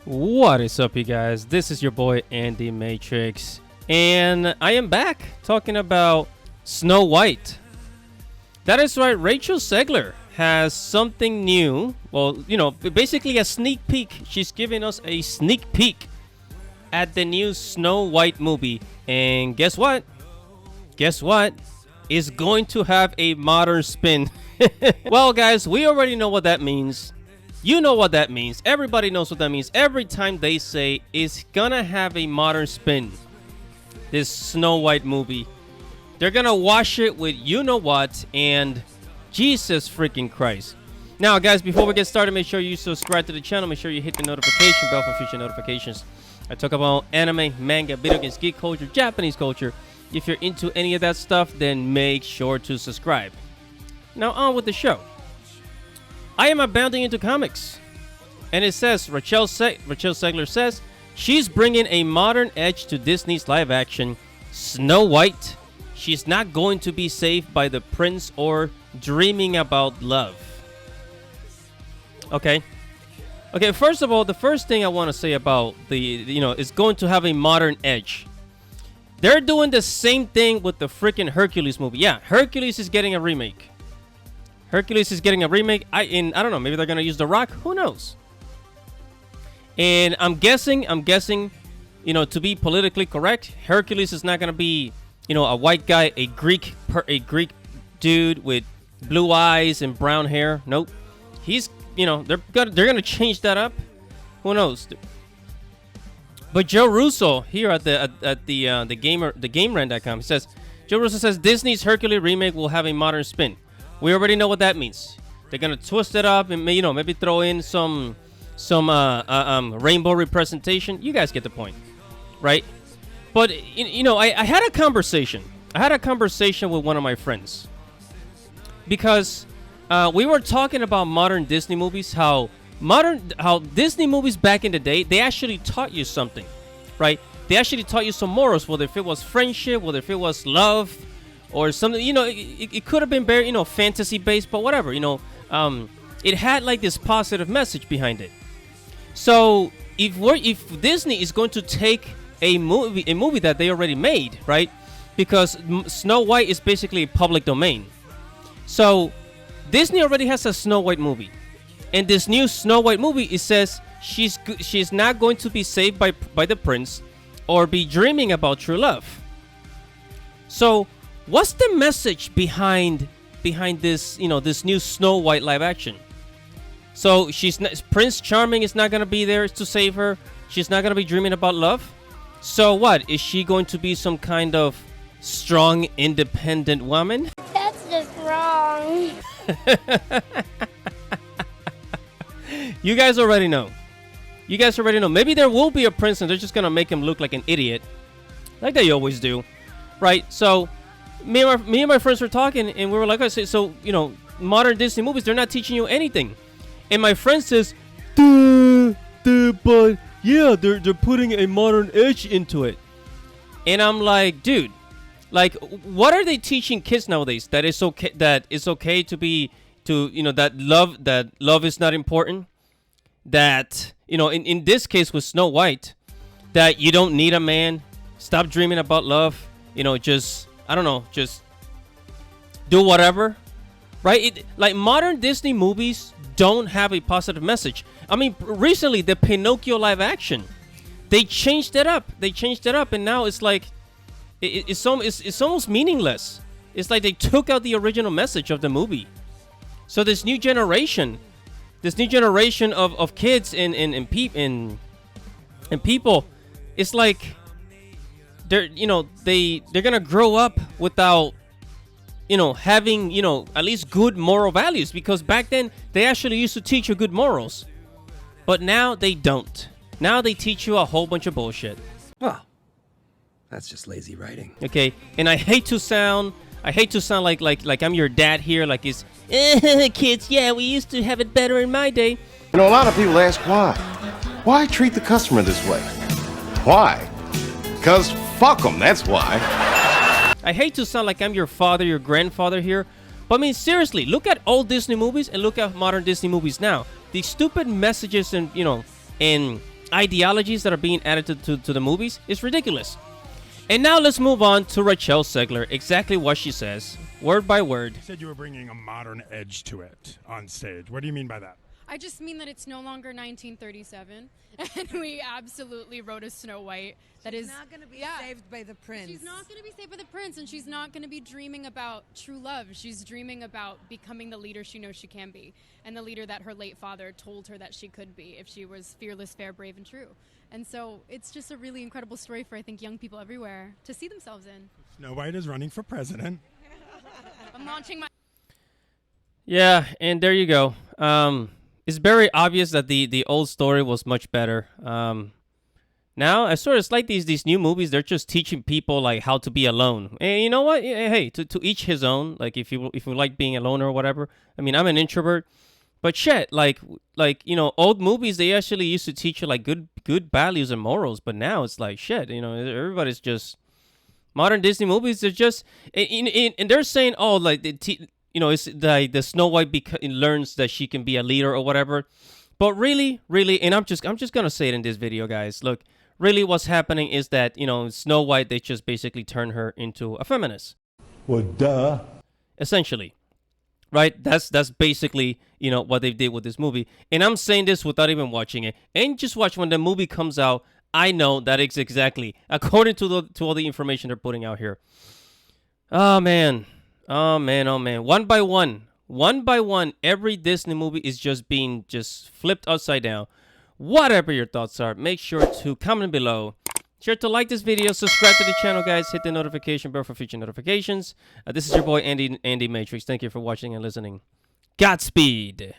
What is up, you guys? This is your boy Andy Matrix, and I am back talking about Snow White. That is right, Rachel Zegler has something new. Well, basically a sneak peek. She's giving us a sneak peek at the new Snow White movie. And guess what? Guess what? It's going to have a modern spin. Well, guys, we already know what that means. You know what that means. Everybody knows what that means. Every time they say it's gonna have a modern spin, this Snow White movie, they're gonna wash it with you know what, and Jesus freaking Christ. Now, guys, before we get started, make sure you subscribe to the channel. Make sure you hit the notification bell for future notifications. I talk about anime, manga, video games, geek culture, Japanese culture. If you're into any of that stuff, then make sure to subscribe. Now, on with the show. I am abounding into comics, and it says Rachel Zegler says she's bringing a modern edge to Disney's live-action Snow White. She's not going to be saved by the prince or dreaming about love. Okay. First of all, the first thing I want to say about it's going to have a modern edge. They're doing the same thing with the freaking Hercules movie. Yeah, Hercules is getting a remake. I don't know, maybe they're gonna use The Rock. Who knows? And I'm guessing, to be politically correct, Hercules is not gonna be, a white guy, a Greek dude with blue eyes and brown hair. Nope. He's, they're gonna change that up. Who knows? But Joe Russo here at the GameRant.com says, Joe Russo says Disney's Hercules remake will have a modern spin. We already know what that means. They're gonna twist it up and maybe throw in some rainbow representation. You guys get the point, right? But I had a conversation. With one of my friends because we were talking about modern Disney movies. How Disney movies back in the day, they actually taught you something, right? They actually taught you some morals, whether if it was friendship, whether if it was love, or something. It could have been very fantasy based, but whatever. It had like this positive message behind it. So if Disney is going to take a movie that they already made, right? Because Snow White is basically public domain. So Disney already has a Snow White movie, and this new Snow White movie, it says she's not going to be saved by the prince or be dreaming about true love. So what's the message behind this, this new Snow White live action? So Prince Charming is not going to be there to save her. She's not going to be dreaming about love. So what? Is she going to be some kind of strong, independent woman? That's just wrong. You guys already know. Maybe there will be a prince and they're just going to make him look like an idiot, like they always do, right? So me and my friends were talking, and we were like, so modern Disney movies, they're not teaching you anything. And my friend says, but yeah, they're putting a modern edge into it. And I'm like, dude, like, what are they teaching kids nowadays? That it's okay to be that love is not important. That in this case with Snow White, that you don't need a man. Stop dreaming about love. Just do whatever, right? Like modern Disney movies don't have a positive message. I mean, recently the Pinocchio live action, they changed it up, and now it's like it's almost meaningless. It's like they took out the original message of the movie. So this new generation of kids and people, it's like they're gonna grow up without having at least good moral values, because back then they actually used to teach you good morals, but now they don't. Now they teach you a whole bunch of bullshit. Well, that's just lazy writing. Okay, and I hate to sound like I'm your dad here, like it's kids, yeah, we used to have it better in my day. A lot of people ask why. Why treat the customer this way? Why? Because fuck them, that's why. I hate to sound like I'm your father, your grandfather here, but I mean, seriously, look at old Disney movies and look at modern Disney movies now. The stupid messages and ideologies that are being added to the movies is ridiculous. And now let's move on to Rachel Zegler, exactly what she says, word by word. You said you were bringing a modern edge to it on stage. What do you mean by that? I just mean that it's no longer 1937, and we absolutely wrote a Snow White that is not going to be saved by the prince. She's not going to be saved by the prince, and she's not going to be dreaming about true love. She's dreaming about becoming the leader she knows she can be, and the leader that her late father told her that she could be if she was fearless, fair, brave, and true. And so it's just a really incredible story for, I think, young people everywhere to see themselves in. Snow White is running for president. I'm launching my... Yeah, and there you go. It's very obvious that the old story was much better. Now, I sort of it's like these new movies. They're just teaching people like how to be alone. And you know what? Hey, to each his own. Like if you like being alone or whatever. I mean, I'm an introvert, but shit, like old movies they actually used to teach you like good values and morals. But now it's like shit. Everybody's just modern Disney movies. They're just and they're saying like it's the Snow White learns that she can be a leader or whatever. But really, and I'm just gonna say it in this video, guys. Look, really, what's happening is that Snow White they just basically turn her into a feminist. Well, duh. Essentially, right? That's basically what they did with this movie. And I'm saying this without even watching it. And just watch when the movie comes out. I know that it's exactly according to all the information they're putting out here. Oh man. One by one, every Disney movie is just being flipped upside down. Whatever your thoughts are, make sure to comment below. Sure to like this video, subscribe to the channel, guys. Hit the notification bell for future notifications. This is your boy Andy Matrix. Thank you for watching and listening. Godspeed.